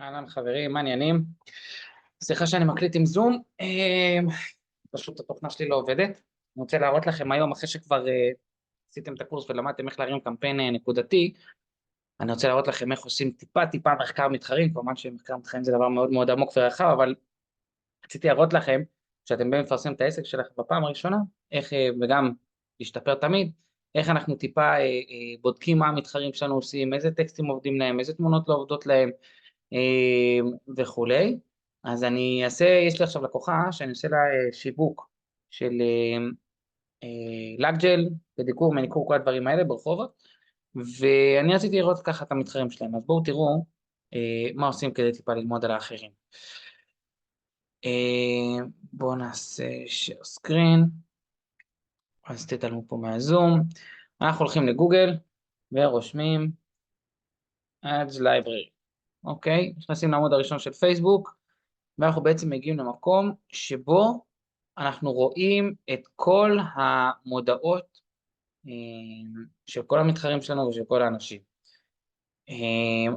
אהלן חברים, מה העניינים? סליחה שאני מקליט עם זום, פשוט התוכנה שלי לא עובדת. אני רוצה להראות לכם היום, אחרי שכבר עשיתם את הקורס ולמדתם איך להרים קמפיין נקודתי, אני רוצה להראות לכם איך עושים טיפה מחקר מתחרים. כמובן שמחקר מתחרים זה דבר מאוד מאוד עמוק ורחב, אבל רציתי להראות לכם שאתם באים לפרסם את העסק שלכם בפעם הראשונה, איך, וגם להשתפר תמיד, איך אנחנו טיפה בודקים מה המתחרים שלנו עושים, איזה טקסטים עובדים להם, איזה תמונות לא עובדות להם, וכולי. אז אני אעשה, יש לי עכשיו לקוחה שאני עושה לה שיווק של לקג'ל ודיקור, מניקור, כל הדברים האלה ברחובות, ואני רציתי לראות ככה את המתחרים שלהם. אז בואו תראו מה עושים כדי טיפה ללמוד על האחרים. בואו נעשה share screen, אז תתעלמו פה מהזום. אנחנו הולכים לגוגל ורושמים ads library, אוקיי? נכנסים לעמוד הראשון של פייסבוק, ואנחנו בעצם מגיעים למקום שבו אנחנו רואים את כל המודעות של כל המתחרים שלנו ושל כל האנשים.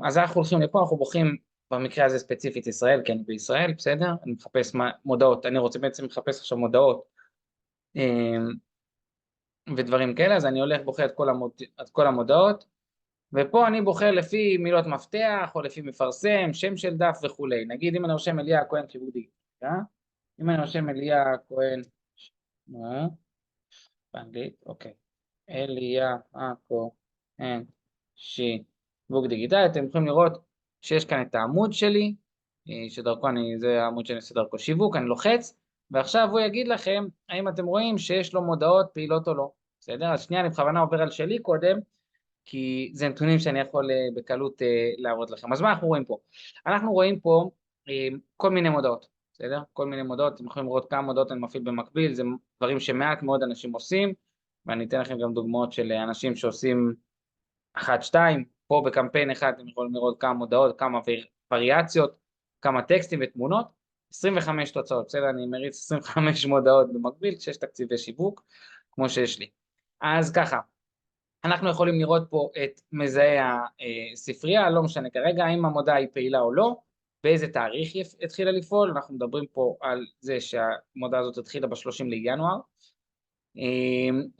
אז אנחנו הולכים לפה, אנחנו בוחרים במקרה הזה ספציפית ישראל, כן, בישראל, בסדר? אני מחפש מודעות, אני רוצה בעצם לחפש עכשיו מודעות ודברים כאלה, אז אני הולך בוחר את כל המודעות, ופה אני בוחר לפי מילות מפתח, או לפי מפרסם, שם של דף וכולי. נגיד אם אני רושם אליה כהן שיווק דיגיטלי, אם אני רושם אליה כהן, באנגלית, אוקיי, אליה כהן שיווק דיגיטלי, אתם יכולים לראות שיש כאן את העמוד שלי, שדרכו זה העמוד שאני עושה דרכו שיווק, אני לוחץ, ועכשיו הוא יגיד לכם האם אתם רואים שיש לו מודעות פעילות או לא, בסדר? אז שנייה, אני בכוונה עובר על שלי קודם, כי זה נתונים שאני יכול בקלות להראות לכם. אז מה אנחנו רואים פה? אנחנו רואים פה כל מיני מודעות, בסדר? כל מיני מודעות, אתם יכולים לראות כמה מודעות אני מפעיל במקביל, זה דברים שמעט מאוד אנשים עושים, ואני אתן לכם גם דוגמאות של אנשים שעושים 1-2, פה בקמפיין אחד אתם יכולים לראות כמה מודעות, כמה וריאציות, כמה טקסטים ותמונות, 25 תוצאות, בסדר? אני מריץ 25 מודעות במקביל, 6 תקציבי שיווק, כמו שיש לי. אז ככה, אנחנו יכולים לראות פה את מזהה הספרייה, לא משנה כרגע האם המודעה היא פעילה או לא, באיזה תאריך היא התחילה לפעול, אנחנו מדברים פה על זה שהמודעה הזאת התחילה ב-30 לינואר,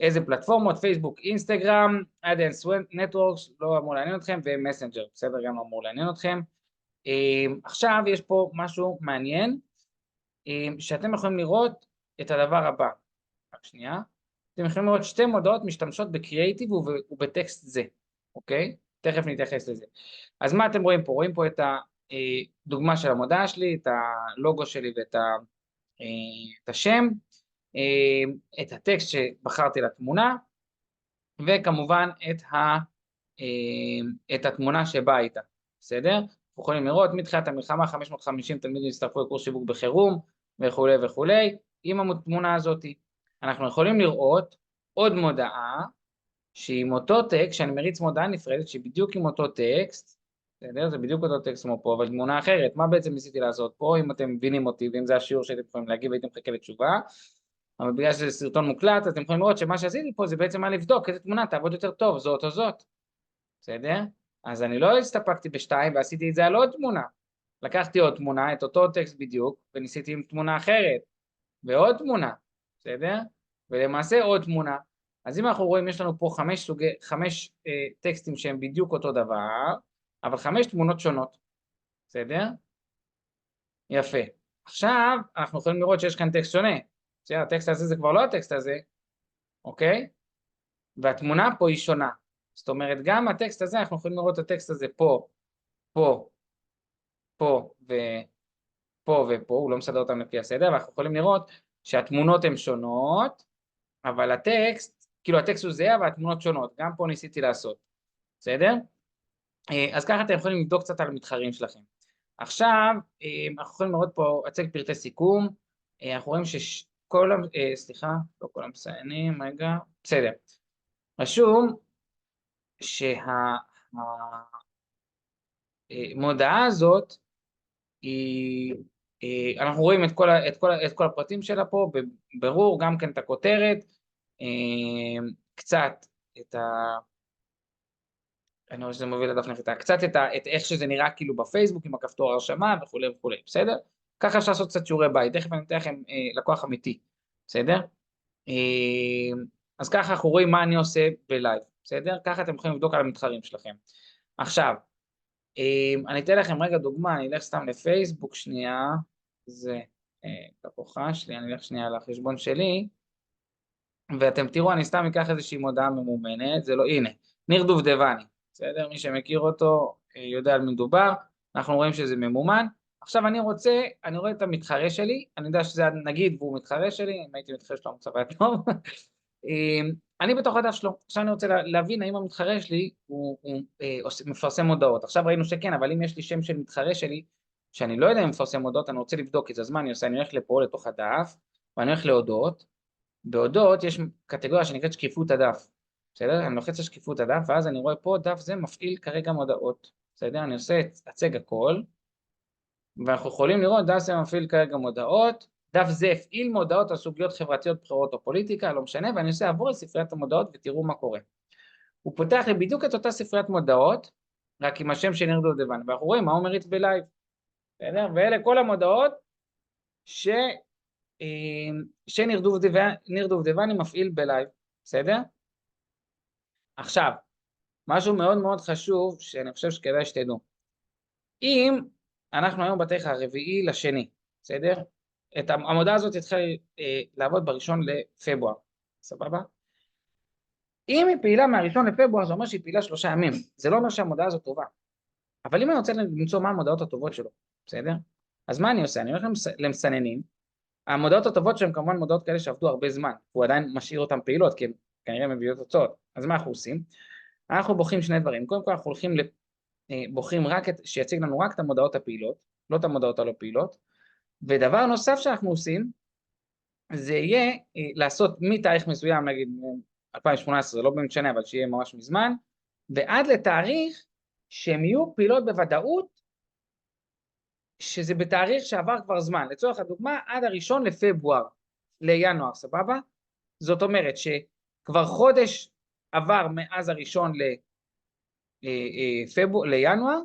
איזה פלטפורמות, פייסבוק, אינסטגרם, אדנס נטוורקס, לא אמור לעניין אתכם, ומסנג'ר, בסדר, גם לא אמור לעניין אתכם. עכשיו יש פה משהו מעניין, שאתם יכולים לראות את הדבר הבא, רק שנייה, אתם יכולים לראות שתי מודעות משתמשות בקריאייטיב ובטקסט זה, אוקיי? תכף נתייחס לזה. אז מה אתם רואים פה? רואים פה את הדוגמה של המודעה שלי, את הלוגו שלי ואת השם, את הטקסט שבחרתי לתמונה, וכמובן את התמונה שבאה איתה, בסדר? אנחנו יכולים לראות מתחילת המלחמה 550 תלמידים הצטרפו לקורס שיווק בחירום וכולי וכולי, עם התמונה הזאת. אנחנו יכולים לראות עוד מודעה שהיא עם אותו טקסט, שאני מריץ מודעה נפרדת שהיא בדיוק עם אותו טקסט, בסדר? זה בדיוק אותו טקסט כמו פה, אבל תמונה אחרת. מה בעצם ניסיתי לעשות פה? אם אתם מבינים אותי, ואם זה השיעור שאתם יכולים להגיב, הייתם מחכה לתשובה, אבל בגלל שזה סרטון מוקלט, אתם יכולים לראות שמה שעשיתי פה זה בעצם מה לבדוק, איזה תמונה תעבוד יותר טוב, זאת או זאת, בסדר? אז אני לא הסתפקתי בשתיים ועשיתי את זה על עוד תמונה. לקחתי עוד תמונה, את אותו טקסט בדיוק, וניסיתי עם תמונה אחרת, ועוד תמונה, בסדר? ולמעשה עוד תמונה. אז אם אנחנו רואים, יש לנו פה חמש טקסטים שהם בדיוק אותו דבר, אבל 5 תמונות שונות, בסדר? יפה. עכשיו אנחנו יכולים לראות שיש כאן טקסט שונה, בסדר? הטקסט הזה זה כבר לא הטקסט הזה, אוקיי? והתמונה פה היא שונה. זאת אומרת, גם הטקסט הזה, אנחנו יכולים לראות את הטקסט הזה פה, פה, פה ופה ופה, הוא לא מסדר אותם לפי הסדר, ואנחנו יכולים לראות שהתמונות הן שונות, אבל הטקסט, כאילו הטקסט הוא זהה, אבל התמונות שונות. גם פה ניסיתי לעשות, בסדר? אז ככה אתם יכולים לבדוק קצת על המתחרים שלכם. עכשיו, אנחנו יכולים לראות פה, הצג פרטי סיכום, אנחנו רואים שכל, סליחה, לא כל המסיינים, רגע, בסדר. רשום שהמודעה הזאת היא, אנחנו רואים את כל הפרטים שלה פה, בברור, גם כן את הכותרת, קצת את אני רואה שזה מוביל לדף נחיתה, קצת את איך שזה נראה כאילו בפייסבוק עם הכפתור הרשמה וכולי וכולי, בסדר? ככה אפשר לעשות קצת שיעורי בית, תכף אני אתן לכם לקוח אמיתי, בסדר? אז ככה אנחנו רואים מה אני עושה בלייב, בסדר? ככה אתם יכולים לבדוק על המתחרים שלכם. עכשיו, אני אתן לכם רגע דוגמה, אני אלך סתם לפייסבוק שנייה, זה לקוחה שלי, אני אלך שנייה לחשבון שלי, ואתם תראו, אני סתם אקח איזושהי מודעה ממומנת, זה לא, הנה, ניר דובדבני, בסדר? מי שמכיר אותו יודע על מי מדובר, אנחנו רואים שזה ממומן. עכשיו אני רואה את המתחרה שלי, אני יודע שזה נגיד והוא מתחרה שלי, אם הייתי מתחרה שלו מצב היה טוב, אני בתוך הדף שלו, עכשיו אני רוצה להבין האם המתחרה שלי הוא מפרסם מודעות, עכשיו ראינו שכן, אבל אם יש לי שם של מתחרה שלי, שאני לא יודע אם מפרסם מודעות, אני רוצה לבדוק את זה, אז מה אני עושה? אני הולך לפה, לתוך הדף, ואני הולך להודעות, בהודעות יש קטגוריה שנקראת שקיפות הדף, בסדר? אני לוחץ על שקיפות הדף, ואז אני רואה פה, דף זה מפעיל כרגע מודעות, בסדר? אני עושה הצג הכל, ואנחנו יכולים לראות, דף זה מפעיל כרגע מודעות, דף זה הפעיל מודעות על סוגיות חברתיות, בחירות או פוליטיקה, לא משנה, ואני עושה עבור לספריית המודעות ותראו מה קורה. הוא פותח לי בדיוק את אותה ספריית מודעות, רק עם השם של ניר דובדבני, ואנחנו רואים מה הוא מריץ בלייב, בסדר? ואלה כל המודעות שניר דובדבני מפעיל בלייב, בסדר? עכשיו, משהו מאוד מאוד חשוב שאני חושב שכדאי שתדעו. אם אנחנו היום בתאריך הרביעי לשני, בסדר? המודעה הזאת התחילה לעבוד בראשון לפברואר, סבבה? אם היא פעילה מהראשון לפברואר, זה אומר שהיא פעילה 3 ימים, זה לא אומר שהמודעה הזאת טובה. אבל אם אני רוצה למצוא מה המודעות הטובות שלו, בסדר? אז מה אני עושה? אני הולך למסננים, המודעות הטובות שהן כמובן מודעות כאלה שעבדו הרבה זמן, הוא עדיין משאיר אותן פעילות, כי הן כנראה מביאות תוצאות. אז מה אנחנו עושים? אנחנו בוחרים שני דברים, קודם כל אנחנו בוחרים רק שיציג לנו רק את המודעות הפעילות, לא את המודעות הלא פעילות, ודבר נוסף שאנחנו עושים, זה יהיה לעשות מתאריך מסוים, נגיד 2018, זה לא משנה, אבל שיהיה ממש מזמן, ועד לתאריך שהן יהיו פעילות בוודאות, שזה בתאריך שעבר כבר זמן, לצורך הדוגמה, עד הראשון לפברואר, לינואר, סבבה? זאת אומרת שכבר חודש עבר מאז הראשון לינואר,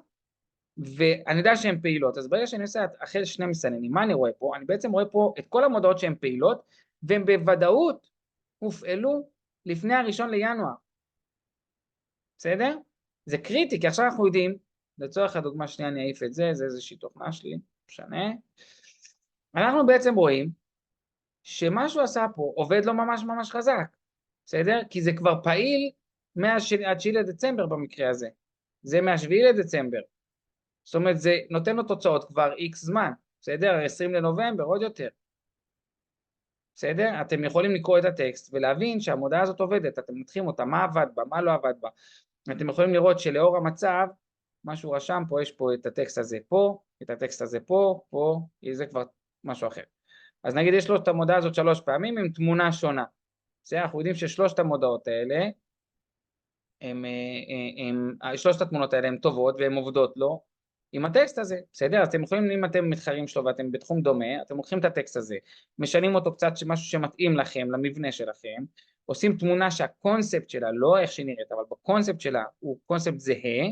ואני יודע שהן פעילות, אז ברגע שאני עושה אחרי שני מסננים, מה אני רואה פה? אני בעצם רואה פה את כל המודעות שהן פעילות, והן בוודאות הופעלו לפני הראשון לינואר, בסדר? זה קריטי, כי עכשיו אנחנו יודעים, לצורך הדוגמה שנייה אני אעיף את זה, זה איזושהי תוכנה שלי, משנה, אנחנו בעצם רואים שמה שהוא עשה פה עובד לו ממש ממש חזק, בסדר? כי זה כבר פעיל עד 9 לדצמבר במקרה הזה, זה מה-7 לדצמבר, זאת אומרת זה נותן לו תוצאות כבר איקס זמן, בסדר? 20 לנובמבר עוד יותר, בסדר? אתם יכולים לקרוא את הטקסט ולהבין שהמודעה הזאת עובדת, אתם מנתחים אותה, מה עבד בה, מה לא עבד בה, אתם יכולים לראות שלאור המצב, מה שהוא רשם פה, יש פה את הטקסט הזה פה, את הטקסט הזה פה, פה, זה כבר משהו אחר. אז נגיד יש לו את המודעה הזאת 3 פעמים עם תמונה שונה, בסדר? אנחנו יודעים ששלושת המודעות האלה, שלושת התמונות האלה הן טובות והן עובדות לו עם הטקסט הזה, בסדר? אז אתם יכולים, אם אתם מתחרים שלו ואתם בתחום דומה, אתם לוקחים את הטקסט הזה, משנים אותו קצת משהו שמתאים לכם, למבנה שלכם, עושים תמונה שהקונספט שלה, לא איך שהיא נראית, אבל בקונספט שלה הוא קונספט זהה,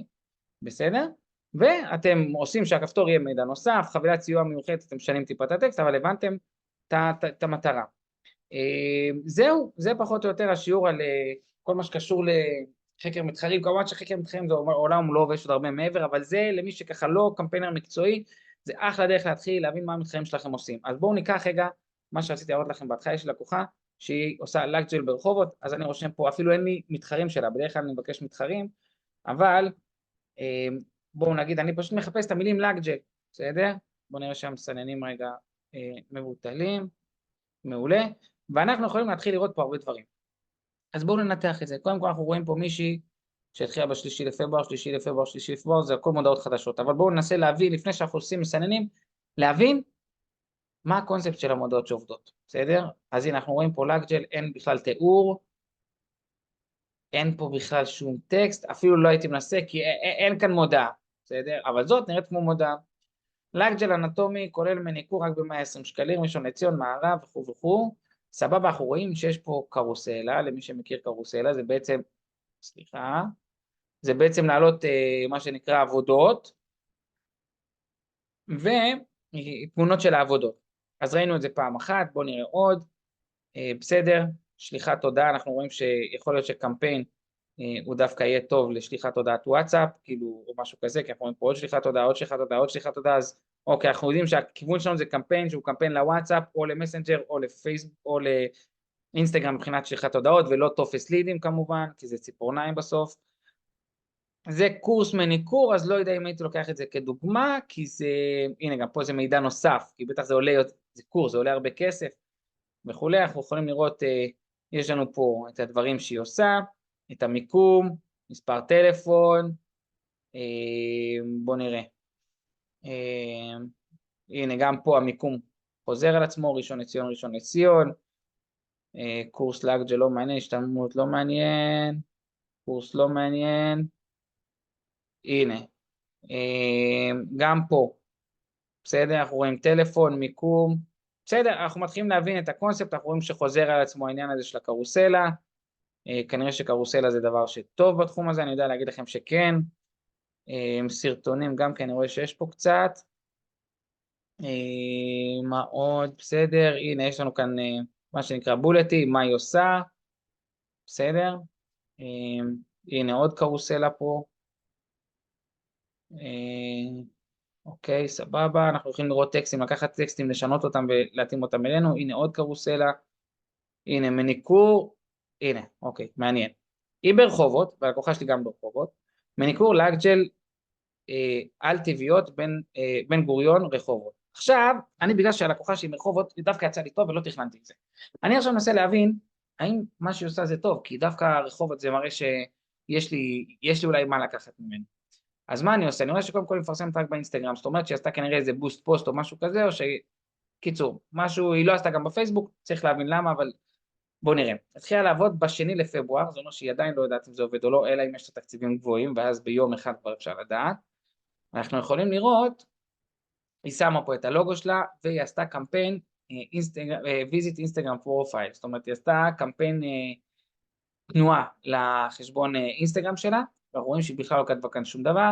בסדר? ואתם עושים שהכפתור יהיה מידע נוסף, חבילת סיוע מיוחדת, אתם משנים טיפה את הטקסט, אבל הבנתם את המטרה. זהו, זה פחות או יותר השיעור על כל מה שקשור לחקר מתחרים, כמובן שחקר מתחרים זה עולם לא ויש עוד הרבה מעבר, אבל זה למי שככה לא קמפיינר מקצועי, זה אחלה דרך להתחיל להבין מה המתחרים שלכם עושים. אז בואו ניקח רגע, מה שרציתי להראות לכם בהתחלה, יש לקוחה שהיא עושה לקג'ל ברחובות, אז אני רושם פה, אפילו אין לי מתחרים שלה, בדרך כלל אני מבקש מתחרים, אבל בואו נגיד, אני פשוט מחפש את המילים לקג'ל, בסדר? בואו נראה שהמסננים רגע מבוטלים, מעולה, ואנחנו יכולים להתחיל לראות פה הרבה דברים. אז בואו ננתח את זה. קודם כל אנחנו רואים פה מישהי שהתחילה ב3 לפברואר, 3 לפברואר, 3 לפברואר, זה הכל מודעות חדשות, אבל בואו ננסה להבין, לפני שאנחנו עושים מסננים, להבין מה הקונספט של המודעות שעובדות, בסדר? אז הנה אנחנו רואים פה לקג'ל, אין בכלל תיאור, אין פה בכלל שום טקסט, אפילו לא הייתי מנסה כי אין כאן מודעה, בסדר? אבל זאת נראית כמו מודעה. לקג'ל אנטומי כולל מניקור רק ב120 שקלים, ראשון לציון, מערב וכו' וכו'. סבבה, אנחנו רואים שיש פה קרוסלה, למי שמכיר קרוסלה, זה בעצם, סליחה, זה בעצם להעלות מה שנקרא עבודות, ותמונות של העבודות. אז ראינו את זה פעם אחת, בואו נראה עוד. בסדר, שליחת הודעה, אנחנו רואים שיכול להיות שקמפיין הוא דווקא יהיה טוב לשליחת הודעת וואטסאפ, כאילו, או משהו כזה, כי אנחנו רואים פה עוד שליחת הודעה, עוד שליחת הודעה, עוד שליחת הודעה, אז אוקיי, אנחנו יודעים שהכיוון שלנו זה קמפיין שהוא קמפיין לוואטסאפ, או למסנג'ר, או לפייסבוק, או לאינסטגרם מבחינת שליחת הודעות, ולא טופס לידים כמובן, כי זה ציפורניים בסוף. זה קורס מניקור, אז לא יודע אם הייתי לוקח את זה כדוגמה, כי זה, הנה גם פה זה מידע נוסף, כי בטח זה עולה, זה קורס, זה עולה הרבה כסף וכולי, אנחנו יכולים לראות, יש לנו פה את הדברים שהיא עושה, את המיקום, מספר טלפון, בואו נראה, הנה גם פה המיקום חוזר על עצמו, ראשון לציון, ראשון לציון, קורס לאגג'ל לא מעניין, השתלמות לא מעניין, קורס לא מעניין, הנה, גם פה, בסדר, אנחנו רואים טלפון, מיקום, בסדר, אנחנו מתחילים להבין את הקונספט, אנחנו רואים שחוזר על עצמו העניין הזה של הקרוסלה, כנראה שקרוסלה זה דבר שטוב בתחום הזה, אני יודע להגיד לכם שכן, סרטונים גם כן, אני רואה שיש פה קצת, מה עוד, בסדר, הנה יש לנו כאן מה שנקרא בולטי, מה היא עושה, בסדר, הנה עוד קרוסלה פה, אוקיי, סבבה, אנחנו יכולים לראות טקסטים, לקחת טקסטים, לשנות אותם ולהתאים אותם אלינו, הנה עוד קרוסלה, הנה מניקור, הנה, אוקיי, מעניין. היא ברחובות, והלקוחה שלי גם ברחובות, מניקור לאגג'ל על טבעיות בין גוריון רחובות. עכשיו, אני בגלל שהלקוחה שלי מרחובות, היא דווקא יצאה לי טוב ולא תכננתי את זה. אני עכשיו מנסה להבין, האם מה שהיא עושה זה טוב, כי דווקא רחובות זה מראה שיש לי אולי מה לקחת ממנו. אז מה אני עושה? אני רואה שקודם כל היא מפרסמת רק באינסטגרם, זאת אומרת שהיא עשתה כנראה איזה בוסט פוסט או משהו כזה, או קיצור, משהו היא לא עשתה גם בפייסבוק, צריך להבין למה, אבל בואו נראה. התחילה לעבוד ב2 לפברואר, זאת אומרת שהיא עדיין לא יודעת אם זה עובד או לא, אלא אם יש את התקציבים גבוהים, ואז ביום אחד כבר אפשר לדעת. אנחנו יכולים לראות, היא שמה פה את הלוגו שלה, והיא עשתה קמפיין visit Instagram profile, זאת אומרת היא עשתה קמפיין תנועה לחשבון אינסטגרם שלה, ואנחנו רואים שהיא בכלל לא כתבה כאן שום דבר,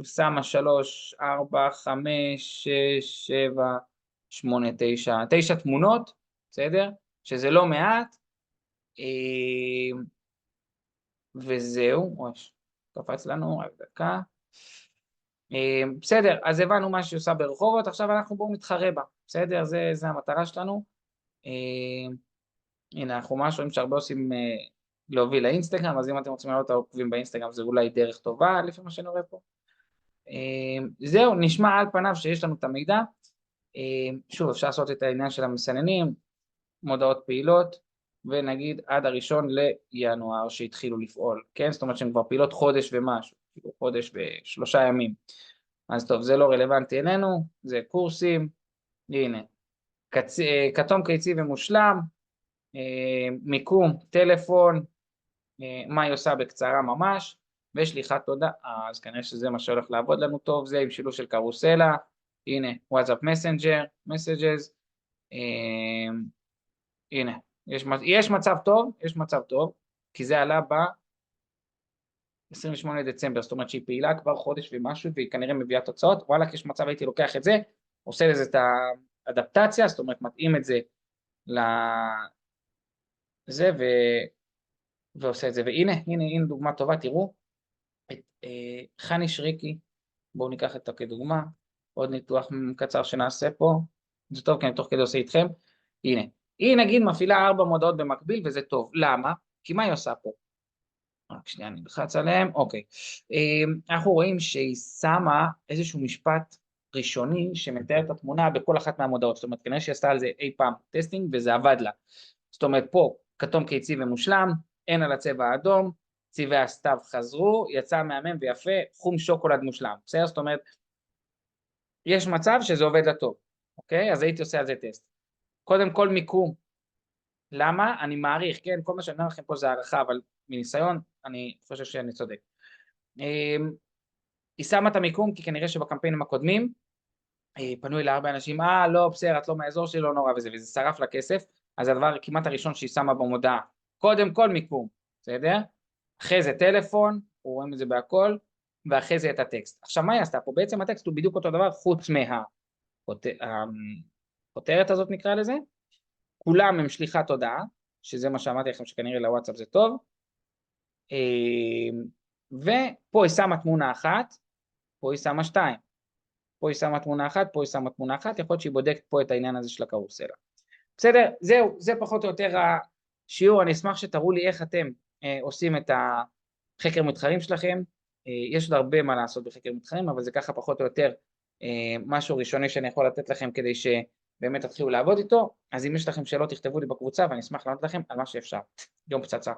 שמה 3, 4, 5, 6, 7, 8, 9 תמונות, בסדר? שזה לא מעט, וזהו, קפץ לנו, רק דקה, בסדר, אז הבנו מה שהיא עושה ברחובות, עכשיו אנחנו בואו מתחרה בה, בסדר? זה המטרה שלנו, הנה אנחנו ממש רואים שהרבה עושים להוביל לאינסטגרם, אז אם אתם רוצים לראות את העוקבים באינסטגרם זה אולי דרך טובה לפי מה שאני רואה פה. זהו, נשמע על פניו שיש לנו את המידע, שוב אפשר לעשות את העניין של המסננים, מודעות פעילות, ונגיד עד 1 לינואר שהתחילו לפעול, כן? זאת אומרת שהן כבר פעילות חודש ומשהו, כאילו חודש ו3 ימים, אז טוב, זה לא רלוונטי אלינו, זה קורסים, הנה, כתום קיצי ומושלם, מיקום, טלפון, מה היא עושה בקצרה ממש, ושליחת תודה, אז כנראה שזה מה שהולך לעבוד לנו טוב, זה עם שילוב של קרוסלה, הנה, וואטסאפ מסנג'ר, מסג'ז, הנה, יש מצב טוב, כי זה עלה ב-28 דצמבר, זאת אומרת שהיא פעילה כבר חודש ומשהו, והיא כנראה מביאה תוצאות, וואלה, יש מצב הייתי לוקח את זה, עושה לזה את האדפטציה, זאת אומרת מתאים את זה לזה, ועושה את זה, והנה דוגמה טובה, תראו, את חני שריקי, בואו ניקח את זה כדוגמה, עוד ניתוח קצר שנעשה פה, זה טוב כי אני תוך כדי עושה איתכם, הנה, היא נגיד מפעילה 4 מודעות במקביל וזה טוב, למה? כי מה היא עושה פה? רק שנייה אני נלחץ עליהם, אוקיי, אנחנו רואים שהיא שמה איזשהו משפט ראשוני שמתאר את התמונה בכל אחת מהמודעות, זאת אומרת כנראה שהיא עשתה על זה אי פעם טסטינג וזה עבד לה, זאת אומרת פה כתום קיצי ומושלם, אין על הצבע האדום, צבעי הסתיו חזרו, יצא מהמם ויפה, חום שוקולד מושלם, בסדר? זאת אומרת, יש מצב שזה עובד לטוב, אוקיי? אז הייתי עושה על זה טסט. קודם כל מיקום, למה? אני מעריך, כן? כל מה שאני אומר לכם פה זה הערכה, אבל מניסיון אני חושב שאני צודק. היא שמה את המיקום, כי כנראה שבקמפיינים הקודמים, פנו אלי הרבה אנשים, לא, בסדר, את לא מהאזור שלי, לא נורא וזה שרף לה כסף, אז הדבר כמעט הראשון שהיא שמה במודעה, קודם כל מיקום, בסדר? אחרי זה טלפון, רואים את זה בהכל, ואחרי זה את הטקסט. עכשיו מה היא עשתה פה? בעצם הטקסט הוא בדיוק אותו דבר, חוץ מהכותרת הזאת נקרא לזה, כולם הם שליחת הודעה, שזה מה שאמרתי לכם שכנראה לוואטסאפ זה טוב, ופה היא שמה תמונה אחת, פה היא שמה שתיים, פה היא שמה תמונה אחת, פה היא שמה תמונה אחת, יכול להיות שהיא בודקת פה את העניין הזה של הקרוסלה. בסדר, זהו, זה פחות או יותר השיעור, אני אשמח שתראו לי איך אתם עושים את החקר מתחרים שלכם, יש עוד הרבה מה לעשות בחקר מתחרים, אבל זה ככה פחות או יותר משהו ראשוני שאני יכול לתת לכם כדי שבאמת תתחילו לעבוד איתו, אז אם יש לכם שאלות תכתבו לי בקבוצה ואני אשמח לענות לכם על מה שאפשר. יום פצצה.